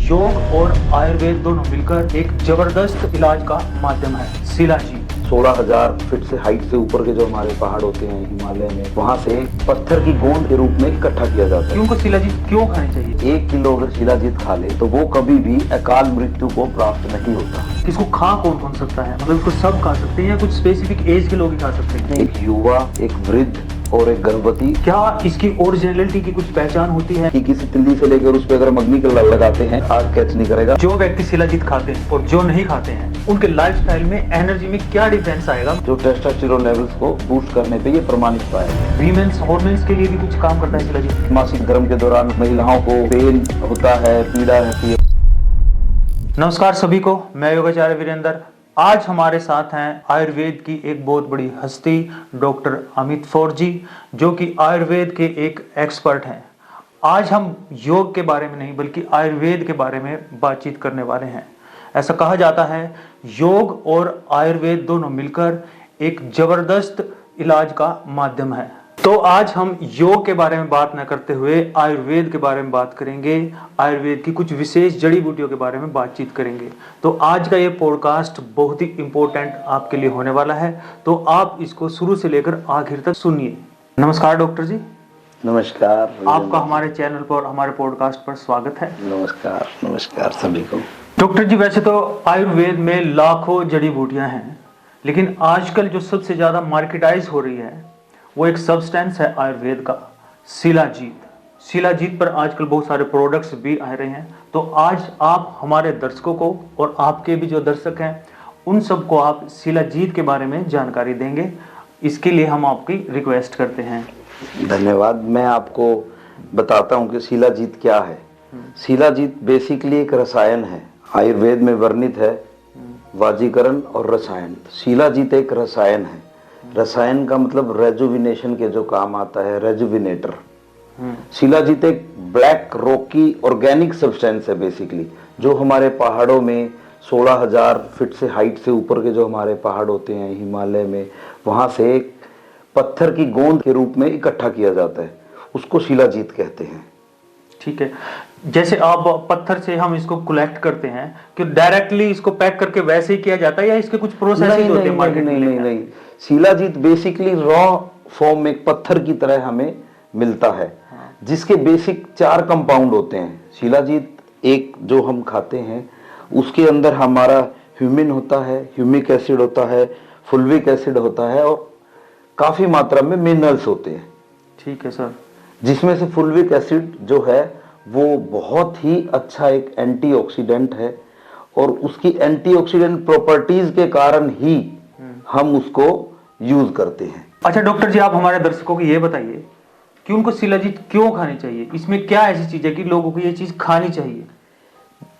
योग और आयुर्वेद दोनों मिलकर एक जबरदस्त इलाज का माध्यम है। शिलाजीत 16,000 फीट से हाइट से ऊपर के जो हमारे पहाड़ होते हैं हिमालय में, वहाँ से पत्थर की गोंद के रूप में इकट्ठा किया जाता है। उनको शिलाजीत क्यों खानी चाहिए? 1 किलो अगर शिलाजीत खा ले तो वो कभी भी अकाल मृत्यु को प्राप्त नहीं होता। इसको खा कौन कौन सकता है? मतलब इसको सब खा सकते हैं या कुछ स्पेसिफिक एज के लोग ही खा सकते हैं? एक युवा, एक वृद्ध और एक गर्भवती। क्या इसकी ओरिजिनलिटी की कुछ पहचान होती है? कि किसी तिल्ली से लेकर उस पे अगर हम अग्नि का लगाते हैं, आग कैच नहीं करेगा। जो व्यक्ति शिलाजीत खाते हैं और जो नहीं खाते हैं, उनके लाइफस्टाइल में एनर्जी में क्या डिफरेंस आएगा? जो टेस्टोस्टेरोन लेवल्स को बूस्ट करने पे ये प्रमाणित पाया है। वीमेंस हार्मोन्स के लिए भी कुछ काम करता है शिलाजीत? मासिक धर्म के दौरान महिलाओं को पेन होता है, पीड़ा रहती है। नमस्कार सभी को, मैं योगाचार्य वीरेंद्र। आज हमारे साथ हैं आयुर्वेद की एक बहुत बड़ी हस्ती डॉक्टर अमित फौर जी, जो कि आयुर्वेद के एक एक्सपर्ट हैं। आज हम योग के बारे में नहीं बल्कि आयुर्वेद के बारे में बातचीत करने वाले हैं। ऐसा कहा जाता है योग और आयुर्वेद दोनों मिलकर एक जबरदस्त इलाज का माध्यम है। तो आज हम योग के बारे में बात न करते हुए आयुर्वेद के बारे में बात करेंगे, आयुर्वेद की कुछ विशेष जड़ी बूटियों के बारे में बातचीत करेंगे। तो आज का ये पॉडकास्ट बहुत ही इम्पोर्टेंट आपके लिए होने वाला है, तो आप इसको शुरू से लेकर आखिर तक सुनिए। नमस्कार डॉक्टर जी। नमस्कार। आपका हमारे चैनल पर, हमारे पॉडकास्ट पर स्वागत है। नमस्कार। नमस्कार सभी को। डॉक्टर जी, वैसे तो आयुर्वेद में लाखों जड़ी बूटियां हैं, लेकिन आजकल जो सबसे ज्यादा मार्केटाइज हो रही है वो एक सब्सटेंस है आयुर्वेद का, शिलाजीत। शिलाजीत पर आजकल बहुत सारे प्रोडक्ट्स भी आ रहे हैं। तो आज आप हमारे दर्शकों को और आपके भी जो दर्शक हैं उन सबको आप शिलाजीत के बारे में जानकारी देंगे। इसके लिए हम आपकी रिक्वेस्ट करते हैं। धन्यवाद। मैं आपको बताता हूँ कि शिलाजीत क्या है। शिलाजीत बेसिकली एक रसायन है, आयुर्वेद में वर्णित है वाजीकरण और रसायन। शिलाजीत एक रसायन है। रसायन का मतलब रेजुविनेशन के जो काम आता है, रेजुविनेटर। शिलाजीत एक ब्लैक रॉकी ऑर्गेनिक सब्सटेंस है बेसिकली, जो हमारे पहाड़ों में 16,000 फीट से हाइट से ऊपर के जो हमारे पहाड़ होते हैं हिमालय में, वहां से एक पत्थर की गोंद के रूप में इकट्ठा किया जाता है, उसको शिलाजीत कहते हैं। ठीक है। जैसे आप पत्थर से हम इसको कलेक्ट करते हैं कि डायरेक्टली इसको पैक करके वैसे ही किया जाता है या इसके कुछ प्रोसेस होते हैं मार्केट में? नहीं। शिलाजीत बेसिकली रॉ फॉर्म में पत्थर की तरह हमें मिलता है। जिसके बेसिक 4 कंपाउंड होते हैं। शिलाजीत एक जो हम खाते हैं उसके अंदर हमारा ह्यूमिन होता है, ह्यूमिक एसिड होता है, फुल्विक एसिड होता है और काफी मात्रा में मिनरल्स होते हैं। ठीक है सर। जिसमें से फुल्विक एसिड जो है वो बहुत ही अच्छा एक एंटीऑक्सीडेंट है और उसकी एंटीऑक्सीडेंट प्रॉपर्टीज के कारण ही हम उसको यूज करते हैं। अच्छा डॉक्टर जी, आप हमारे दर्शकों को ये बताइए कि उनको शिलाजीत क्यों खानी चाहिए? इसमें क्या ऐसी चीज है कि लोगों को ये चीज खानी चाहिए?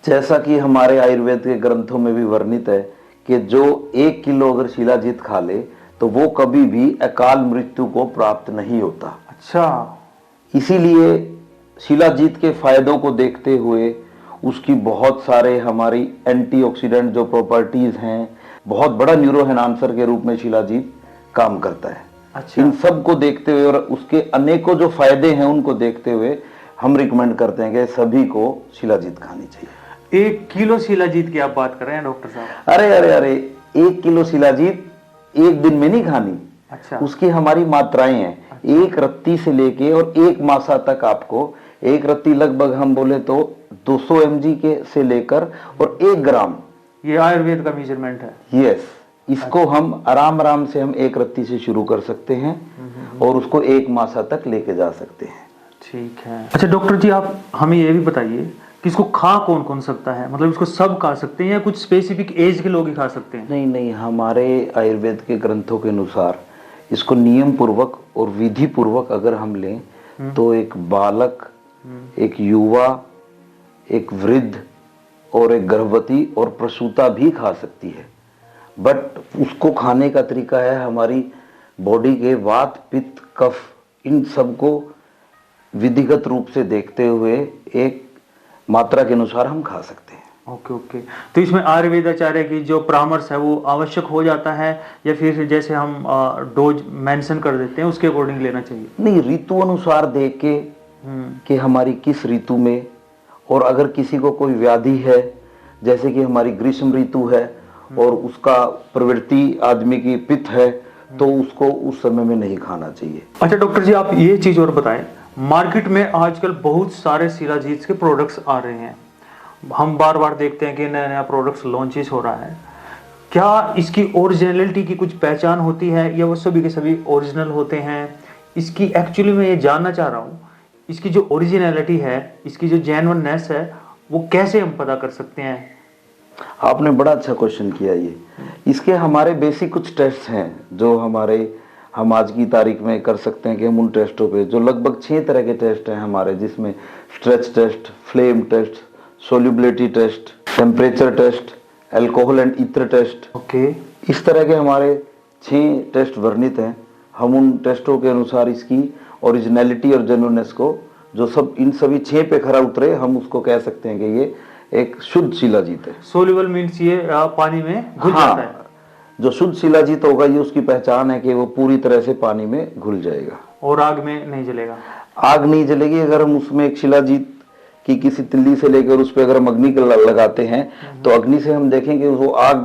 जैसा कि हमारे आयुर्वेद के ग्रंथों में भी वर्णित है कि जो 1 किलो अगर शिलाजीत खा ले तो वो कभी भी अकाल मृत्यु को प्राप्त नहीं होता। अच्छा, इसीलिए शिलाजीत के फायदों को देखते हुए उसकी बहुत सारे हमारी एंटीऑक्सीडेंट जो प्रॉपर्टीज हैं, बहुत बड़ा न्यूरो एनहांसर के रूप में शिलाजीत काम करता है। अच्छा। इन सब को देखते हुए और उसके अनेकों जो फायदे हैं उनको देखते हुए हम रिकमेंड करते हैं कि सभी को शिलाजीत खानी चाहिए। 1 किलो शिलाजीत की आप बात कर रहे हैं डॉक्टर साहब? अरे 1 किलो शिलाजीत एक दिन में नहीं खानी। अच्छा। उसकी हमारी मात्राएं हैं। एक रत्ती से लेके और 1 मासा तक आपको, एक रत्ती लगभग हम बोले तो 200 mg के से लेकर और 1 ग्राम, ये आयुर्वेद का मेजरमेंट है। यस। इसको हम आराम से हम 1 रत्ती से शुरू कर सकते हैं और उसको 1 मासा तक लेके जा सकते हैं। ठीक है। अच्छा डॉक्टर जी, आप हमें ये भी बताइए कि इसको खा कौन कौन सकता है? मतलब इसको सब खा सकते हैं या कुछ स्पेसिफिक एज के लोग ही खा सकते हैं? नहीं, हमारे आयुर्वेद के ग्रंथों के अनुसार इसको नियम पूर्वक और विधि पूर्वक अगर हम लें तो एक बालक, एक युवा, एक वृद्ध और एक गर्भवती और प्रसूता भी खा सकती है। बट उसको खाने का तरीका है हमारी बॉडी के वात, पित्त, कफ, इन सबको विधिगत रूप से देखते हुए एक मात्रा के अनुसार हम खा सकते हैं। ओके। तो इसमें आयुर्वेदाचार्य की जो परामर्श है वो आवश्यक हो जाता है या फिर जैसे हम डोज मेंशन कर देते हैं उसके अकॉर्डिंग लेना चाहिए? नहीं, ऋतु अनुसार देख के कि हमारी किस ऋतु में और अगर किसी को कोई व्याधि है, जैसे कि हमारी ग्रीष्म ऋतु है और उसका प्रवृत्ति आदमी की पित्त है, तो उसको उस समय में नहीं खाना चाहिए। अच्छा डॉक्टर जी, आप ये चीज और बताएं, मार्केट में आजकल बहुत सारे शिलाजीत के प्रोडक्ट्स आ रहे हैं, हम बार बार देखते हैं कि नया नया प्रोडक्ट्स लॉन्चेस हो रहा है। क्या इसकी ओरिजिनलिटी की कुछ पहचान होती है या वो सभी के सभी ओरिजिनल होते हैं? इसकी एक्चुअली मैं ये जानना चाह रहा हूँ, इसकी जो ओरिजिनलिटी है, इसकी जो जेन्युइननेस है, वो कैसे हम पता कर सकते हैं? आपने बड़ा अच्छा क्वेश्चन किया। ये इसके हमारे बेसिक कुछ टेस्ट हैं जो हम आज की तारीख में कर सकते हैं कि हम उन टेस्टों पे, जो लगभग 6 तरह के टेस्ट हैं हमारे, जिसमें stretch test, flame test, solubility test, temperature test, alcohol and ether test. Okay. इस तरह के हमारे 6 टेस्ट वर्णित हैं। हम उन टेस्टों के अनुसार इसकी ओरिजिनलिटी और जेन्युइननेस को, जो सब इन सभी 6 पे खरा उतरे, हम उसको कह सकते हैं कि ये एक शुद्ध शिलाजीत है। सोल्यूबल मीन्स ये पानी में घुल जाता है। जो शुद्ध शिलाजीत होगा, ये उसकी पहचान है कि वो पूरी तरह से पानी में घुल जाएगा और आग में नहीं जलेगा। आग नहीं जलेगी। अगर हम उसमें एक शिलाजीत की किसी तिल्ली से लेकर उस पर अगर हम अग्नि लगाते हैं, तो अग्नि से हम देखेंगे वो आग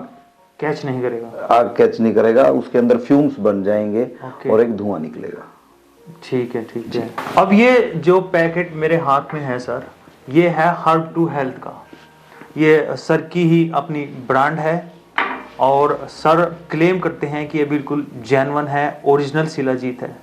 कैच नहीं करेगा, आग कैच नहीं करेगा, उसके अंदर फ्यूम्स बन जाएंगे और एक धुआं निकलेगा। ठीक है, ठीक है। अब ये जो पैकेट मेरे हाथ में है सर, ये है हर्ब टू हेल्थ का। ये सर की ही अपनी ब्रांड है और सर क्लेम करते हैं कि ये बिल्कुल जेन्युइन है, ओरिजिनल शिलाजीत है।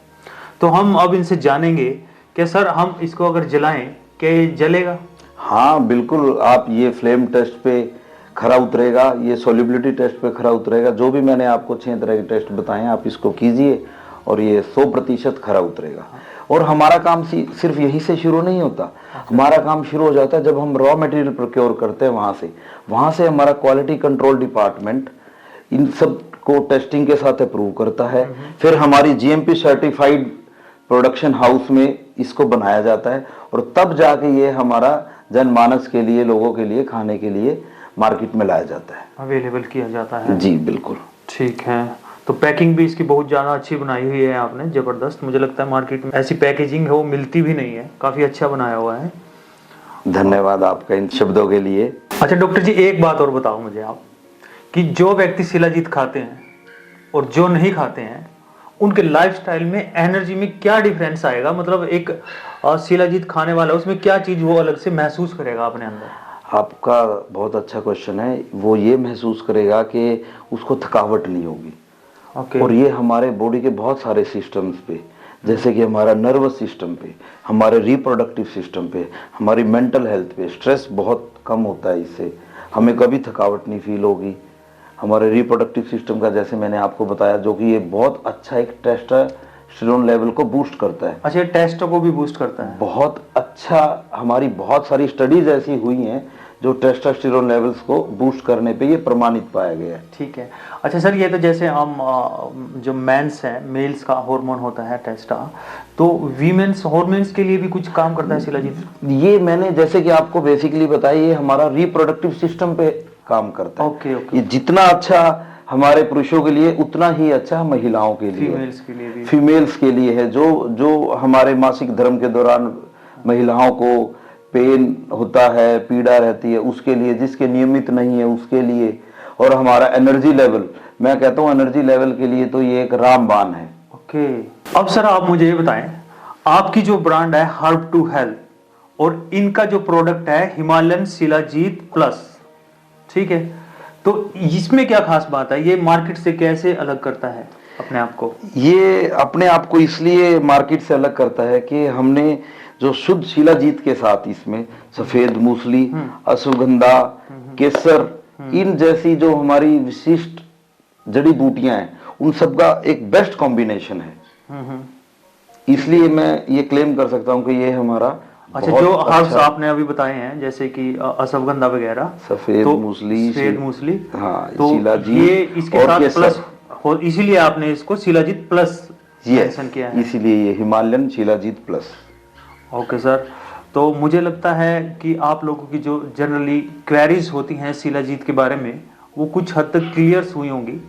तो हम अब इनसे जानेंगे कि सर हम इसको अगर जलाएं क्या ये जलेगा? हाँ बिल्कुल, आप ये फ्लेम टेस्ट पे खरा उतरेगा, ये सोल्यूबिलिटी टेस्ट पे खरा उतरेगा। जो भी मैंने आपको 6 तरह के टेस्ट बताए, आप इसको कीजिए और ये 100% खरा उतरेगा। और हमारा काम सिर्फ यही से शुरू नहीं होता। हमारा काम शुरू हो जाता है जब हम रॉ मटेरियल प्रोक्योर करते हैं, वहां से हमारा क्वालिटी कंट्रोल डिपार्टमेंट इन सब को टेस्टिंग के साथ अप्रूव करता है। फिर हमारी जीएमपी सर्टिफाइड प्रोडक्शन हाउस में इसको बनाया जाता है और तब जाके ये हमारा जनमानस के लिए, लोगों के लिए, खाने के लिए मार्केट में लाया जाता है, अवेलेबल किया जाता है। जी बिल्कुल। ठीक है। तो पैकिंग भी इसकी बहुत ज़्यादा अच्छी बनाई हुई है आपने, ज़बरदस्त। मुझे लगता है मार्केट में ऐसी पैकेजिंग है वो मिलती भी नहीं है, काफ़ी अच्छा बनाया हुआ है। धन्यवाद आपका इन शब्दों के लिए। अच्छा डॉक्टर जी, एक बात और बताओ मुझे आप, कि जो व्यक्ति शिलाजीत खाते हैं और जो नहीं खाते हैं, उनके लाइफस्टाइल में, एनर्जी में क्या डिफरेंस आएगा? मतलब एक शिलाजीत खाने वाला, उसमें क्या चीज़ वो अलग से महसूस करेगा अपने अंदर? आपका बहुत अच्छा क्वेश्चन है। वो ये महसूस करेगा कि उसको थकावट नहीं होगी। और ये हमारे बॉडी के बहुत सारे सिस्टम्स पे, जैसे कि हमारा नर्वस सिस्टम पे, हमारे रिप्रोडक्टिव सिस्टम पे, हमारी मेंटल हेल्थ पे स्ट्रेस बहुत कम होता है। इससे हमें कभी थकावट नहीं फील होगी। हमारे रिप्रोडक्टिव सिस्टम का, जैसे मैंने आपको बताया, जो कि ये बहुत अच्छा एक टेस्टोस्टेरोन लेवल को बूस्ट करता है। अच्छा, टेस्टो को भी बूस्ट करता है? बहुत अच्छा। हमारी बहुत सारी स्टडीज ऐसी हुई हैं जो टेस्टोस्टेरोन लेवल्स को बूस्ट करने पे ये प्रमाणित पाया गया है। ठीक है। अच्छा सर, ये तो जैसे हम जो मेंस है, मेल्स का हार्मोन होता है टेस्टा, तो वीमेंस हार्मोन्स के लिए भी कुछ काम करता है शिलाजीत? ये मैंने जैसे कि आपको बेसिकली बताया, ये हमारा रिप्रोडक्टिव सिस्टम पे काम करता है। ओके। ये जितना अच्छा हमारे पुरुषों के लिए, उतना ही अच्छा महिलाओं के लिए, फीमेल्स के लिए है। जो हमारे मासिक धर्म के दौरान महिलाओं को पेन होता है, पीड़ा रहती है, उसके लिए, जिसके नियमित नहीं है उसके लिए, और हमारा एनर्जी लेवल, मैं कहता हूँ एनर्जी लेवल के लिए तो ये एक रामबाण है। ओके। अब सर आप मुझे ये बताएं, आपकी जो ब्रांड है हर्ब टू हेल्थ, और इनका जो प्रोडक्ट है हिमालयन शिलाजीत प्लस, ठीक है, तो इसमें क्या खास बात है? ये मार्केट से कैसे अलग करता है अपने आप को? ये अपने आप को इसलिए मार्केट से अलग करता है कि हमने जो शुद्ध शिलाजीत के साथ इसमें सफेद मूसली, अश्वगंधा, केसर, इन जैसी जो हमारी विशिष्ट जड़ी बूटियां हैं, उन सब का एक बेस्ट कॉम्बिनेशन है। इसलिए मैं ये क्लेम कर सकता हूं कि ये हमारा अच्छा, जो हर्ब्स आपने अभी बताए हैं, जैसे कि अश्वगंधा वगैरह, सफेद मूसली, हाँ, तो ये इसके साथ प्लस, इसीलिए आपने इसको शिलाजीत प्लस मेंशन किया है। इसीलिए ये Himalayan shilajit plus. Okay sir, तो मुझे लगता है कि आप लोगों की जो जनरली क्वेरीज होती हैं शिलाजीत के बारे में, वो कुछ हद तक क्लियर हुई होंगी,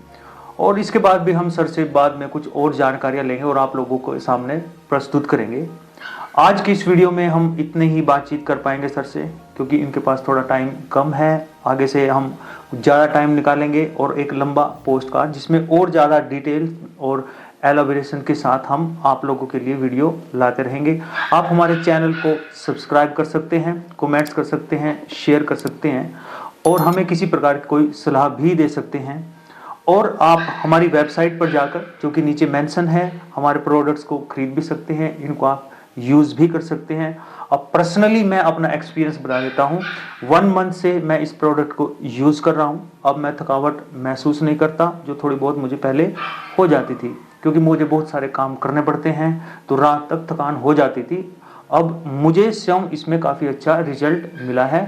और इसके बाद भी हम सर से बाद में कुछ और जानकारियां लेंगे और आप लोगों को सामने प्रस्तुत करेंगे। आज की इस वीडियो में हम इतने ही बातचीत कर पाएंगे सर से, क्योंकि इनके पास थोड़ा टाइम कम है। आगे से हम ज़्यादा टाइम निकालेंगे और एक लंबा पोस्ट कार्ड जिसमें और ज़्यादा डिटेल और एलाबोरेशन के साथ हम आप लोगों के लिए वीडियो लाते रहेंगे। आप हमारे चैनल को सब्सक्राइब कर सकते हैं, कमेंट्स कर सकते हैं, शेयर कर सकते हैं और हमें किसी प्रकार की कोई सलाह भी दे सकते हैं। और आप हमारी वेबसाइट पर जाकर, जो कि नीचे मेंशन है, हमारे प्रोडक्ट्स को खरीद भी सकते हैं, इनको आप यूज़ भी कर सकते हैं। अब पर्सनली मैं अपना एक्सपीरियंस बता देता हूँ। 1 मंथ से मैं इस प्रोडक्ट को यूज़ कर रहा हूँ। अब मैं थकावट महसूस नहीं करता, जो थोड़ी बहुत मुझे पहले हो जाती थी, क्योंकि मुझे बहुत सारे काम करने पड़ते हैं तो रात तक थकान हो जाती थी। अब मुझे स्वयं इसमें काफ़ी अच्छा रिजल्ट मिला है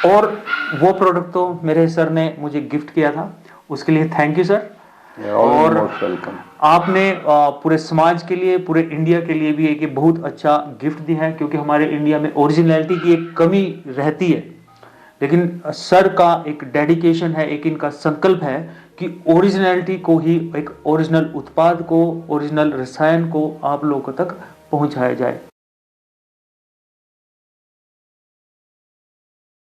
और वो प्रोडक्ट तो मेरे सर ने मुझे गिफ्ट किया था, उसके लिए थैंक यू सर। और मोस्ट वेलकम। आपने पूरे समाज के लिए, पूरे इंडिया के लिए भी एक बहुत अच्छा गिफ्ट दिया है, क्योंकि हमारे इंडिया में ओरिजिनलिटी की एक कमी रहती है। लेकिन सर का एक डेडिकेशन है, एक इनका संकल्प है कि ओरिजिनलिटी को ही, एक ओरिजिनल उत्पाद को, ओरिजिनल रसायन को आप लोगों तक पहुंचाया जाए।